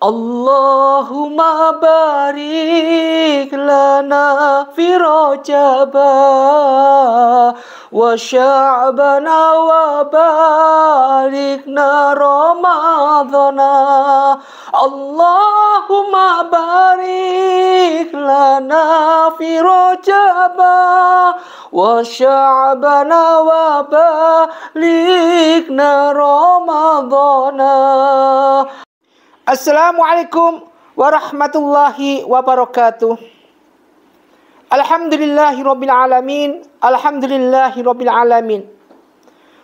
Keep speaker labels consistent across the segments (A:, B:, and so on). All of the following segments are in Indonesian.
A: Allahumma barik lana fi Rajaba wa Sya'bana wa barikna Ramadhana. Allahumma barik lana fi Rajaba wa Sya'bana wa barikna Ramadhana. Assalamualaikum warahmatullahi wabarakatuh. Alhamdulillahirabbil alamin. Alhamdulillahirabbil alamin.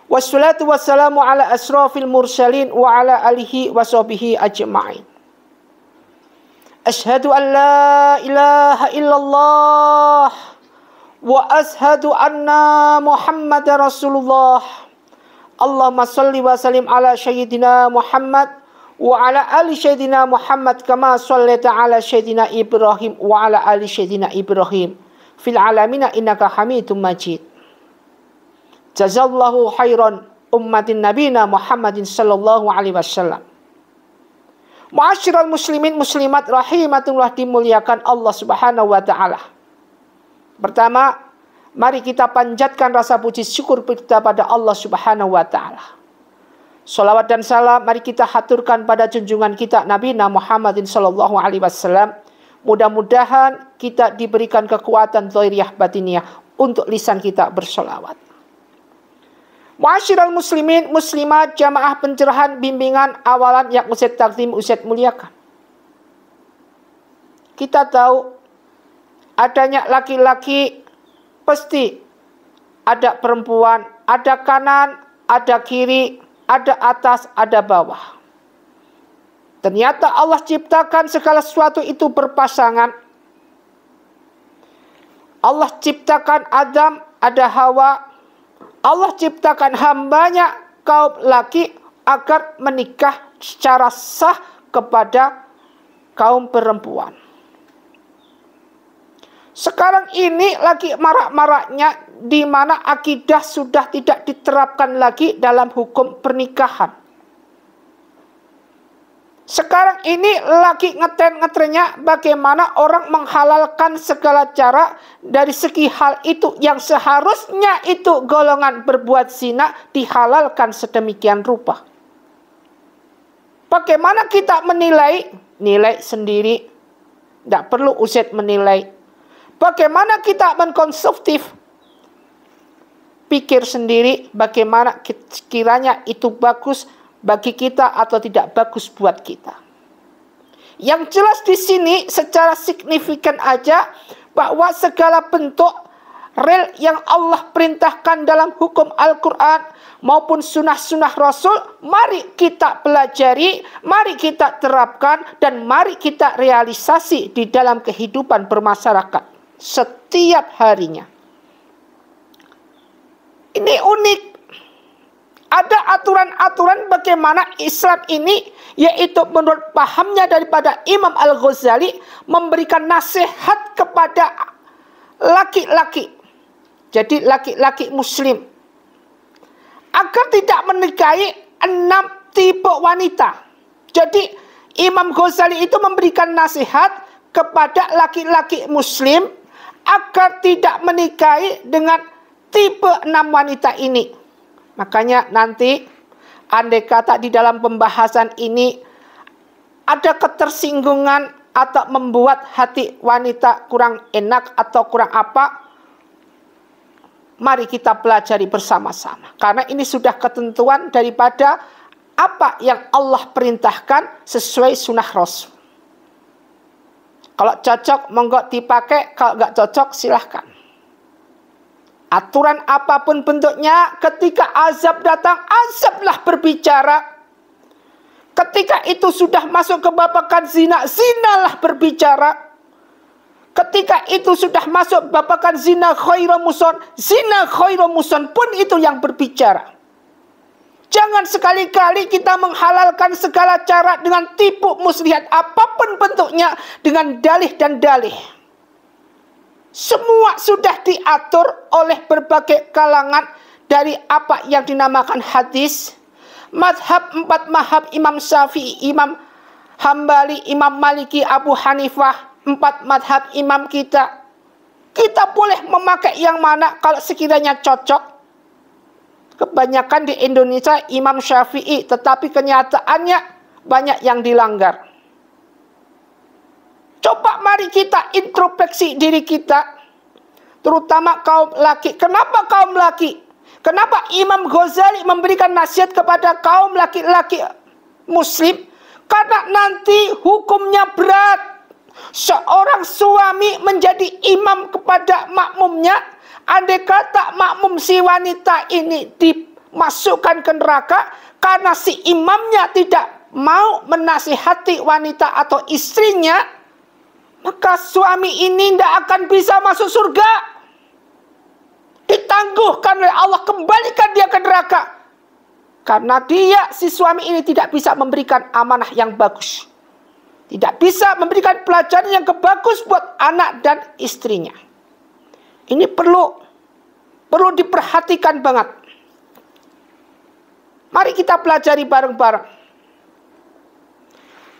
A: Wassalatu wassalamu ala asrafil mursalin wa ala alihi wa sahbihi ajma'in. Asyhadu an la ilaha illallah wa asyhadu anna Muhammadar Rasulullah. Allahumma shalli wa sallim ala sayyidina Muhammad wa ala ali sayyidina Muhammad kama shallaita ala sayyidina Ibrahim wa ala ali sayyidina Ibrahim fil alamina innaka Hamidum Majid. Jazallahu khairan ummatin nabina Muhammadin sallallahu alaihi wasallam. Ma'asyiral muslimin muslimat rahimatullah, dimuliakan Allah Subhanahu wa taala. Pertama, mari kita panjatkan rasa puji syukur kita pada Allah Subhanahu wa taala. Salawat dan salam mari kita haturkan pada junjungan kita Nabi Muhammadin sallallahu alaihi wasallam. Mudah-mudahan kita diberikan kekuatan zahiriyah batiniyah untuk lisan kita bersolawat. Ma'asyiral muslimin muslimat, jamaah pencerahan bimbingan awalan yang Ustaz Takzim Ustaz muliakan. Kita tahu adanya laki-laki pasti ada perempuan, ada kanan, ada kiri, ada atas, ada bawah. Ternyata Allah ciptakan segala sesuatu itu berpasangan. Allah ciptakan Adam, ada Hawa. Allah ciptakan hambanya kaum laki agar menikah secara sah kepada kaum perempuan. Sekarang ini lagi marak-maraknya di mana akidah sudah tidak diterapkan lagi dalam hukum pernikahan. Sekarang ini lagi ngetren-ngetrennya bagaimana orang menghalalkan segala cara dari segi hal itu yang seharusnya itu golongan berbuat zina dihalalkan sedemikian rupa. Bagaimana kita menilai? Nilai sendiri. Tidak perlu Ustaz menilai. Bagaimana kita mengkonsumtif? Pikir sendiri bagaimana kiranya itu bagus bagi kita atau tidak bagus buat kita. Yang jelas di sini secara signifikan aja bahwa segala bentuk real yang Allah perintahkan dalam hukum Al-Quran maupun sunnah-sunnah Rasul, mari kita pelajari, mari kita terapkan, dan mari kita realisasi di dalam kehidupan bermasyarakat setiap harinya. Ini unik. Ada aturan-aturan bagaimana Islam ini, yaitu menurut pahamnya daripada Imam Al-Ghazali, memberikan nasihat kepada laki-laki. Jadi laki-laki muslim agar tidak menikahi 6 tipe wanita. Jadi Imam Ghazali itu memberikan nasihat kepada laki-laki muslim agar tidak menikahi dengan tipe 6 wanita ini. Makanya nanti andai kata di dalam pembahasan ini ada ketersinggungan atau membuat hati wanita kurang enak atau kurang apa, mari kita pelajari bersama-sama. Karena ini sudah ketentuan daripada apa yang Allah perintahkan sesuai sunnah Rasul. Kalau cocok monggo dipakai, kalau nggak cocok silahkan. Aturan apapun bentuknya, ketika azab datang, azablah berbicara. Ketika itu sudah masuk ke babakan zina, zinalah berbicara. Ketika itu sudah masuk babakan zina khairomuson, zina khairomuson pun itu yang berbicara. Jangan sekali-kali kita menghalalkan segala cara dengan tipu muslihat apapun bentuknya dengan dalih dan dalih. Semua sudah diatur oleh berbagai kalangan dari apa yang dinamakan hadis. Madhab 4 madhab Imam Syafi'i, Imam Hambali, Imam Maliki, Abu Hanifah, 4 madhab imam kita. Kita boleh memakai yang mana kalau sekiranya cocok. Kebanyakan di Indonesia Imam Syafi'i, tetapi kenyataannya banyak yang dilanggar. Coba mari kita introspeksi diri kita, terutama kaum laki. Kenapa kaum laki? Kenapa Imam Ghazali memberikan nasihat kepada kaum laki-laki muslim? Karena nanti hukumnya berat. Seorang suami menjadi imam kepada makmumnya, andai kata makmum si wanita ini dimasukkan ke neraka karena si imamnya tidak mau menasihati wanita atau istrinya, maka suami ini tidak akan bisa masuk surga. Ditangguhkan oleh Allah, kembalikan dia ke neraka. Karena dia, si suami ini tidak bisa memberikan amanah yang bagus. Tidak bisa memberikan pelajaran yang bagus buat anak dan istrinya. Ini perlu diperhatikan banget. Mari kita pelajari bareng-bareng.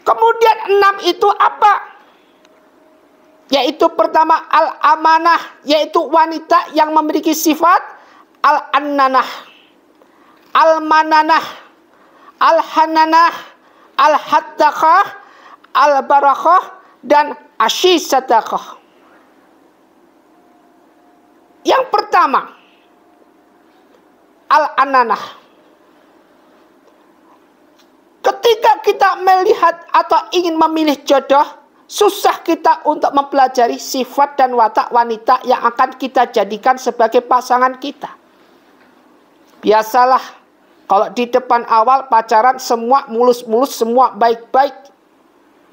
A: Kemudian 6 itu apa? Yaitu pertama al-amanah, yaitu wanita yang memiliki sifat al-annanah, al-mananah, al-hananah, al-haddaqah, al-barakhah, dan asyisadaqah. Yang pertama, al-ananah. Ketika kita melihat atau ingin memilih jodoh, susah kita untuk mempelajari sifat dan watak wanita yang akan kita jadikan sebagai pasangan kita. Biasalah, kalau di depan awal pacaran semua mulus-mulus, semua baik-baik.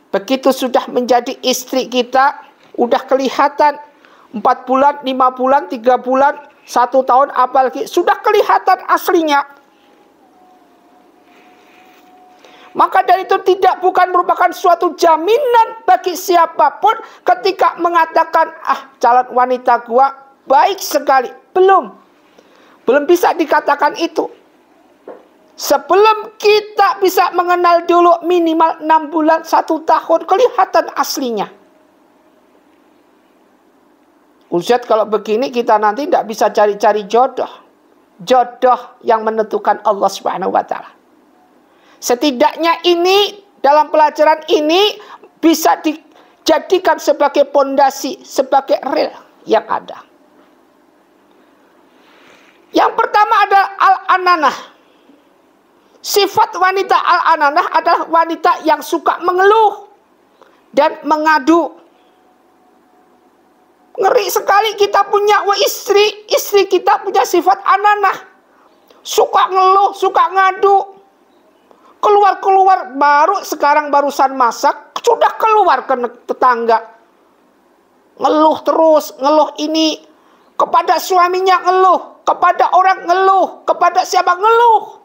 A: Begitu sudah menjadi istri kita, udah kelihatan 4 bulan, 5 bulan, 3 bulan, 1 tahun, apalagi sudah kelihatan aslinya. Maka dari itu bukan merupakan suatu jaminan bagi siapapun ketika mengatakan, calon wanita gua baik sekali. Belum bisa dikatakan itu. Sebelum kita bisa mengenal dulu minimal 6 bulan, 1 tahun, kelihatan aslinya. Ustaz, kalau begini kita nanti tidak bisa cari-cari jodoh. Jodoh yang menentukan Allah Subhanahu wa Ta'ala. Setidaknya ini, dalam pelajaran ini bisa dijadikan sebagai pondasi, sebagai rel yang ada. Yang pertama adalah al-ananah. Sifat wanita al-ananah adalah wanita yang suka mengeluh dan mengadu. Ngeri sekali kita punya istri kita punya sifat ananah. Suka ngeluh, suka ngadu. Keluar barusan masak, sudah keluar ke tetangga. Ngeluh terus, ngeluh ini. Kepada suaminya ngeluh, kepada orang ngeluh, kepada siapa ngeluh.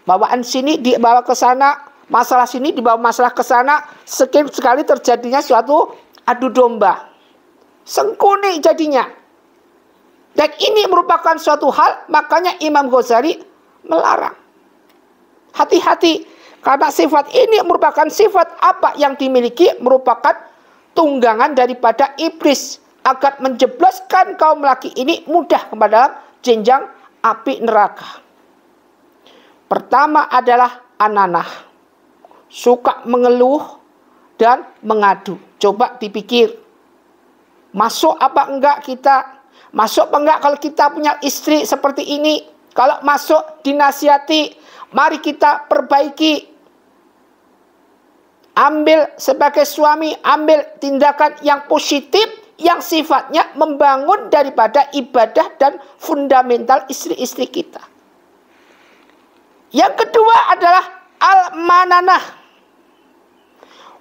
A: Bawaan sini dibawa ke sana, masalah sini dibawa masalah ke sana, sekali terjadinya suatu adu domba. Sengkuni jadinya. Dan ini merupakan suatu hal, makanya Imam Ghazali melarang. Hati-hati, karena sifat ini merupakan sifat apa yang dimiliki, merupakan tunggangan daripada iblis agar menjebloskan kaum laki ini mudah kepada dalam jenjang api neraka. Pertama adalah ananah, suka mengeluh dan mengadu. Coba dipikir, masuk apa enggak kita? Masuk apa enggak kalau kita punya istri seperti ini? Kalau masuk, dinasihati, mari kita perbaiki. Ambil sebagai suami, ambil tindakan yang positif, yang sifatnya membangun daripada ibadah dan fundamental istri-istri kita. Yang kedua adalah al-mananah.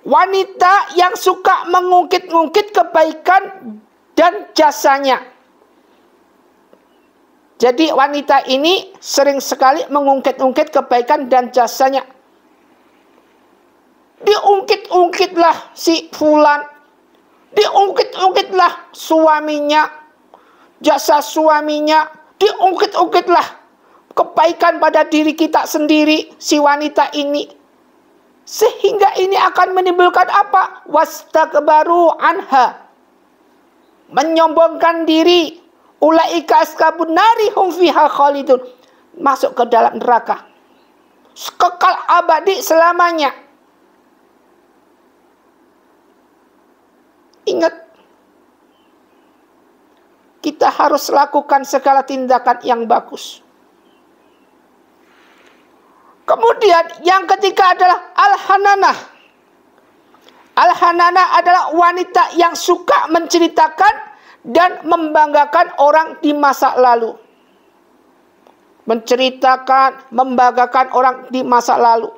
A: Wanita yang suka mengungkit-ungkit kebaikan dan jasanya. Jadi wanita ini sering sekali mengungkit-ungkit kebaikan dan jasanya. Diungkit-ungkitlah si fulan. Diungkit-ungkitlah suaminya. Jasa suaminya. Diungkit-ungkitlah kebaikan pada diri kita sendiri, si wanita ini. Sehingga ini akan menimbulkan apa? Wastakbaru anha. Menyombongkan diri. Ulaika ashabun nari hum fiha khalidun. Masuk ke dalam neraka. Kekal abadi selamanya. Ingat, kita harus lakukan segala tindakan yang bagus. Kemudian yang ketiga adalah al-hananah. Al-hananah adalah wanita yang suka menceritakan dan membanggakan orang di masa lalu. Menceritakan, membanggakan orang di masa lalu.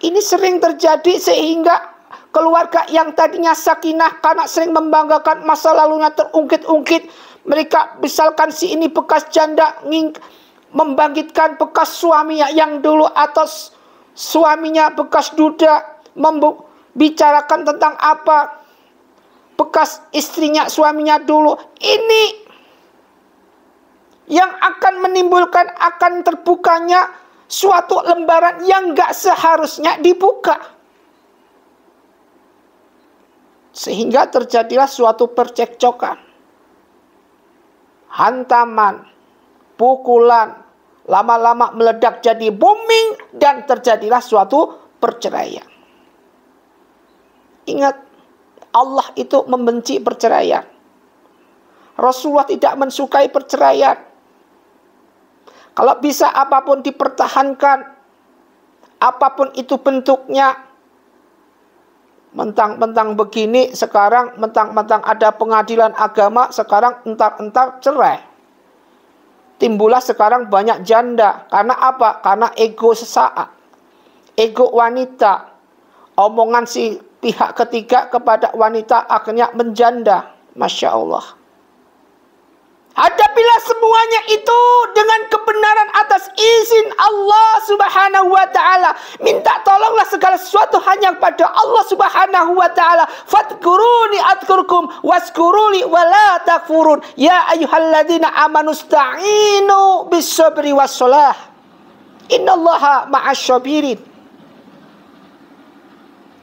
A: Ini sering terjadi sehingga keluarga yang tadinya sakinah karena sering membanggakan masa lalunya terungkit-ungkit. Mereka misalkan si ini bekas janda, membangkitkan bekas suaminya yang dulu atau suaminya bekas duda, membicarakan tentang apa bekas istrinya, suaminya dulu. Ini yang akan menimbulkan, akan terbukanya suatu lembaran yang gak seharusnya dibuka. Sehingga terjadilah suatu percekcokan, hantaman, pukulan, lama-lama meledak jadi booming dan terjadilah suatu perceraian. Ingat, Allah itu membenci perceraian. Rasulullah tidak mensukai perceraian. Kalau bisa apapun dipertahankan, apapun itu bentuknya. Mentang-mentang begini, sekarang mentang-mentang ada pengadilan agama, sekarang entar-entar cerai. Timbullah sekarang banyak janda. Karena apa? Karena ego sesaat. Ego wanita. Omongan si pihak ketiga kepada wanita akhirnya menjanda. Masya Allah. Hadapilah semuanya itu dengan kebenaran atas izin Allah Subhanahu wa ta'ala. Minta tolonglah segala sesuatu hanya kepada Allah Subhanahu wa ta'ala. Fadkuruni adkurkum waskuruli wala takfurun. Ya ayyuhalladzina amanu sta'inu bis-sabri was-salah. Innallaha ma'asyabirin.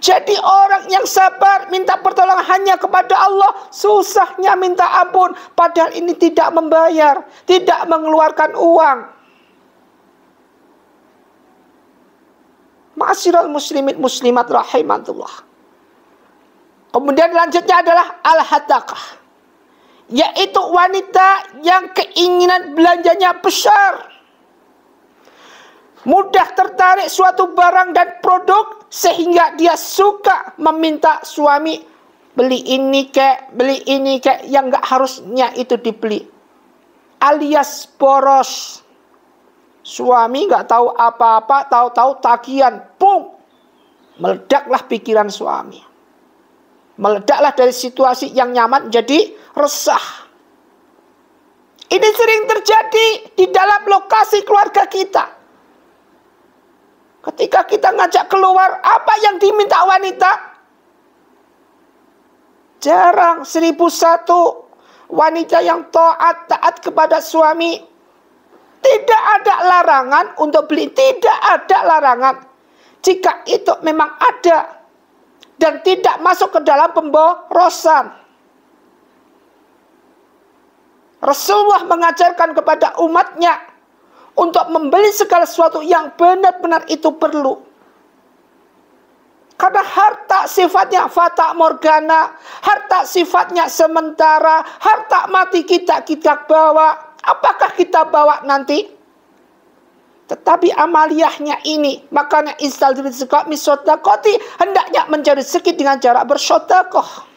A: Jadi orang yang sabar minta pertolongan hanya kepada Allah, susahnya minta ampun, padahal ini tidak membayar, tidak mengeluarkan uang. Ma'asyiral muslimin muslimat rahimatullah. Kemudian lanjutnya adalah al-hatakah, yaitu wanita yang keinginan belanjanya besar, mudah tertarik suatu barang dan produk sehingga dia suka meminta suami beli ini kek yang gak harusnya itu dibeli, alias boros. Suami gak tahu apa-apa, tahu-tahu tagihan, pung, meledaklah pikiran suami, meledaklah dari situasi yang nyaman jadi resah. Ini sering terjadi di dalam lokasi keluarga kita. Ketika kita ngajak keluar, apa yang diminta wanita? Jarang, 1001 wanita yang taat kepada suami. Tidak ada larangan untuk beli, tidak ada larangan. Jika itu memang ada dan tidak masuk ke dalam pemborosan. Rasulullah mengajarkan kepada umatnya untuk membeli segala sesuatu yang benar-benar itu perlu. Karena harta sifatnya fata morgana, harta sifatnya sementara, harta mati kita bawa. Apakah kita bawa nanti? Tetapi amaliyahnya ini, makanya istal rizqa misodakoti, hendaknya mencari rezeki dengan cara bersodakoh.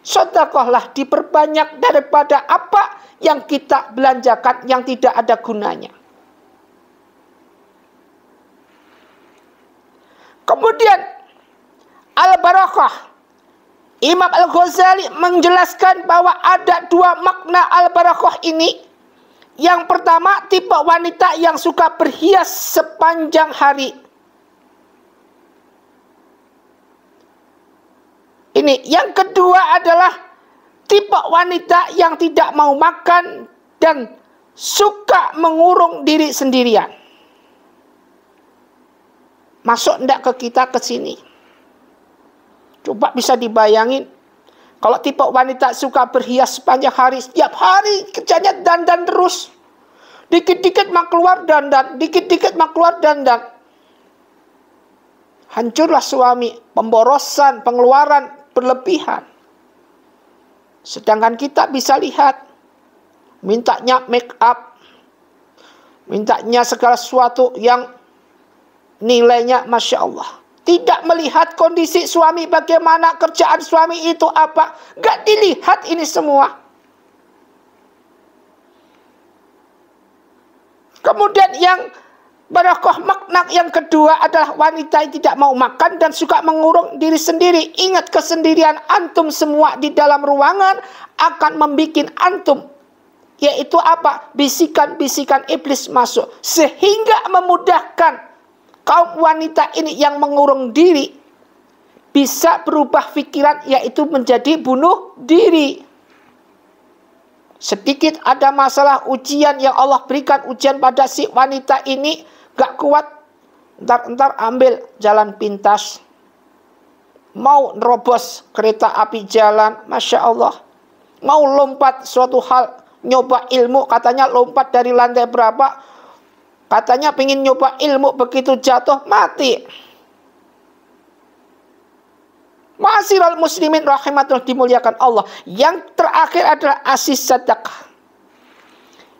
A: Sodakohlah diperbanyak daripada apa yang kita belanjakan yang tidak ada gunanya. Kemudian al-barakah. Imam Al-Ghazali menjelaskan bahwa ada dua makna al-barakah ini. Yang pertama, tipe wanita yang suka berhias sepanjang hari. Ini. Yang kedua adalah tipe wanita yang tidak mau makan dan suka mengurung diri sendirian. masuk ndak ke kita ke sini. Coba bisa dibayangin. Kalau tipe wanita suka berhias sepanjang hari, setiap hari kerjanya dandan terus. Dikit-dikit mak keluar dandan, dikit-dikit mak keluar dandan. Hancurlah suami, pemborosan, pengeluaran berlebihan. Sedangkan kita bisa lihat, mintanya make up, mintanya segala sesuatu yang nilainya Masya Allah. Tidak melihat kondisi suami bagaimana, kerjaan suami itu apa. Gak dilihat ini semua. Kemudian yang barakah makna yang kedua adalah wanita yang tidak mau makan dan suka mengurung diri sendiri. Ingat, kesendirian antum semua di dalam ruangan akan membuat antum, yaitu apa? Bisikan-bisikan iblis masuk. Sehingga memudahkan kaum wanita ini yang mengurung diri bisa berubah pikiran, yaitu menjadi bunuh diri. Sedikit ada masalah ujian yang Allah berikan, ujian pada si wanita ini gak kuat, entar ambil jalan pintas, mau nerobos kereta api jalan, Masya Allah, mau lompat suatu hal, nyoba ilmu, katanya lompat dari lantai berapa, katanya pengen nyoba ilmu, begitu jatuh mati. Ma'asyiral muslimin rahimatullah, dimuliakan Allah. Yang terakhir adalah asis sedekah,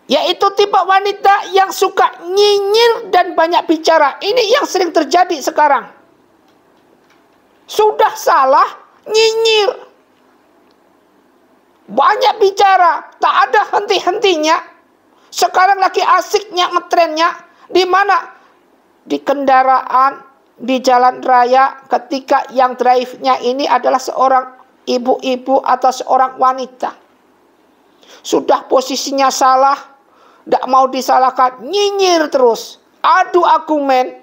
A: yaitu tipe wanita yang suka nyinyir dan banyak bicara. Ini yang sering terjadi sekarang. Sudah salah, nyinyir, banyak bicara, tak ada henti-hentinya. Sekarang lagi asiknya ngetrennya di mana? Di kendaraan, di jalan raya, ketika yang drive-nya ini adalah seorang ibu-ibu atau seorang wanita. Sudah posisinya salah, tidak mau disalahkan, nyinyir terus, adu argumen.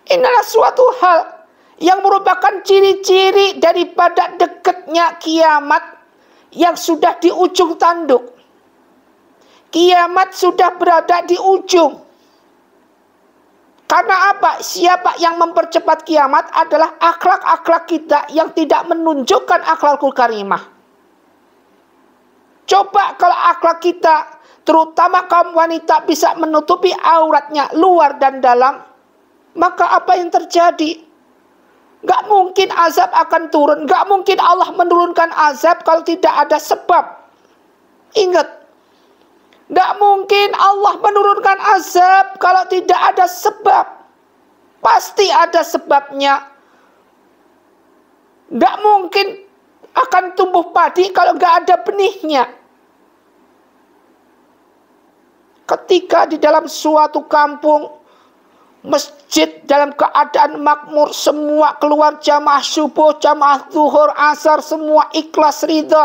A: Inilah suatu hal yang merupakan ciri-ciri daripada dekatnya kiamat yang sudah di ujung tanduk. Kiamat sudah berada di ujung. Karena apa? Siapa yang mempercepat kiamat adalah akhlak-akhlak kita yang tidak menunjukkan akhlakul karimah. Coba kalau akhlak kita, terutama kaum wanita, bisa menutupi auratnya luar dan dalam, maka apa yang terjadi? Gak mungkin azab akan turun. Gak mungkin Allah menurunkan azab kalau tidak ada sebab. Ingat, gak mungkin Allah menurunkan azab kalau tidak ada sebab. Pasti ada sebabnya. Gak mungkin akan tumbuh padi kalau gak ada benihnya. Ketika di dalam suatu kampung, masjid dalam keadaan makmur, semua keluar jamaah subuh, jamaah zuhur, asar, semua ikhlas ridha.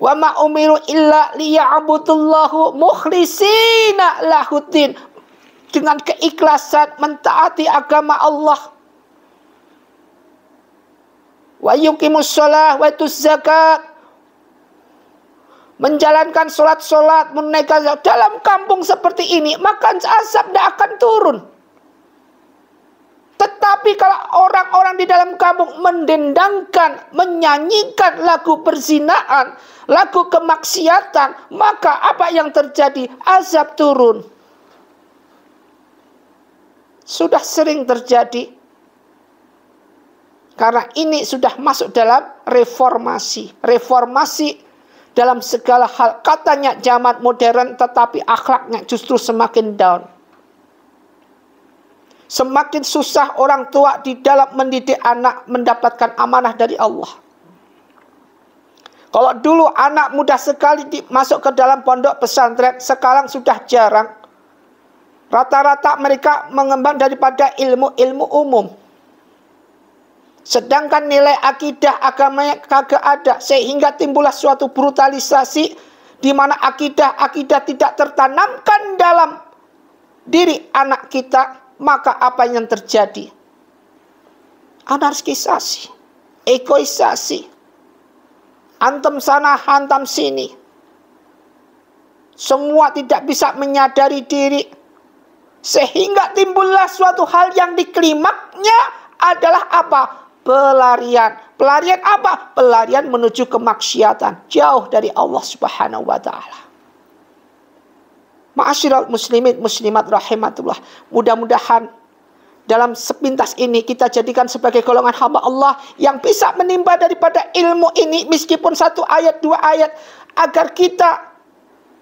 A: Wa ma umiru illa liya'budullahu mukhlisina lahuddin, dengan keikhlasan mentaati agama Allah. Wa yuqimus shalah wa yutuz zakat, menjalankan sholat-sholat, menunaikan zakat. Dalam kampung seperti ini, maka azab tidak akan turun. Tetapi kalau orang-orang di dalam kampung mendendangkan, menyanyikan lagu perzinaan, lagu kemaksiatan, maka apa yang terjadi? Azab turun. Sudah sering terjadi. Karena ini sudah masuk dalam reformasi. Reformasi dalam segala hal. Katanya zaman modern, tetapi akhlaknya justru semakin down. Semakin susah orang tua di dalam mendidik anak mendapatkan amanah dari Allah. Kalau dulu anak mudah sekali masuk ke dalam pondok pesantren, sekarang sudah jarang. Rata-rata mereka mengembang daripada ilmu-ilmu umum. Sedangkan nilai akidah agamanya kagak ada, sehingga timbullah suatu brutalisasi di mana akidah tidak tertanamkan dalam diri anak kita. Maka apa yang terjadi? Anarkisasi, egoisasi, antem sana, hantam sini. Semua tidak bisa menyadari diri. Sehingga timbullah suatu hal yang di klimaknya adalah apa? Pelarian. Pelarian apa? Pelarian menuju kemaksiatan. Jauh dari Allah Subhanahu wa ta'ala. Ma'asyiral muslimin muslimat rahimatullah. Mudah-mudahan dalam sepintas ini kita jadikan sebagai golongan hamba Allah yang bisa menimba daripada ilmu ini meskipun 1 ayat 2 ayat, agar kita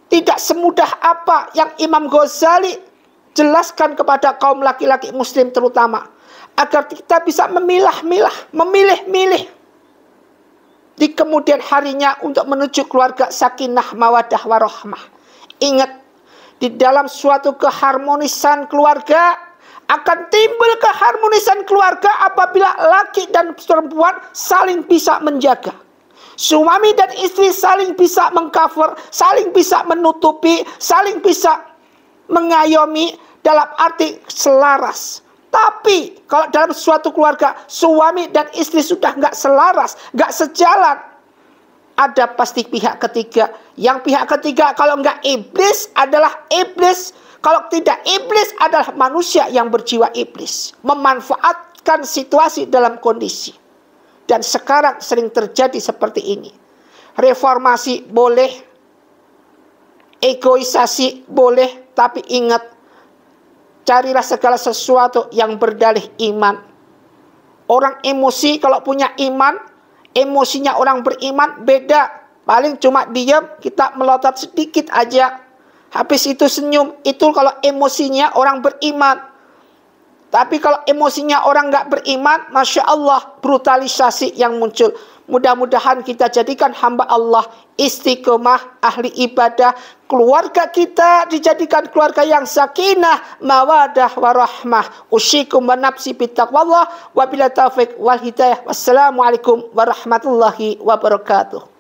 A: tidak semudah apa yang Imam Ghazali jelaskan kepada kaum laki-laki muslim terutama, agar kita bisa memilah-milah, memilih-milih di kemudian harinya untuk menuju keluarga sakinah mawaddah warahmah. Ingat, di dalam suatu keharmonisan keluarga akan timbul keharmonisan keluarga apabila laki dan perempuan saling bisa menjaga. Suami dan istri saling bisa mengcover, saling bisa menutupi, saling bisa mengayomi, dalam arti selaras. Tapi kalau dalam suatu keluarga suami dan istri sudah nggak selaras, nggak sejalan, ada pasti pihak ketiga. Yang pihak ketiga kalau nggak iblis adalah iblis, kalau tidak iblis adalah manusia yang berjiwa iblis, memanfaatkan situasi dalam kondisi. Dan sekarang sering terjadi seperti ini. Reformasi boleh, egoisasi boleh, tapi ingat, carilah segala sesuatu yang berdalih iman. Orang emosi kalau punya iman, emosinya orang beriman beda. Paling cuma diam, kita melotot sedikit aja, habis itu senyum. Itu kalau emosinya orang beriman. Tapi kalau emosinya orang nggak beriman, Masya Allah, brutalisasi yang muncul. Mudah-mudahan kita jadikan hamba Allah istiqomah, ahli ibadah. Keluarga kita dijadikan keluarga yang sakinah, mawadah, warahmah. Usyikum wa nafsi bittaqwallah. Wabillahi taufiq wal hidayah. Wassalamualaikum warahmatullahi wabarakatuh.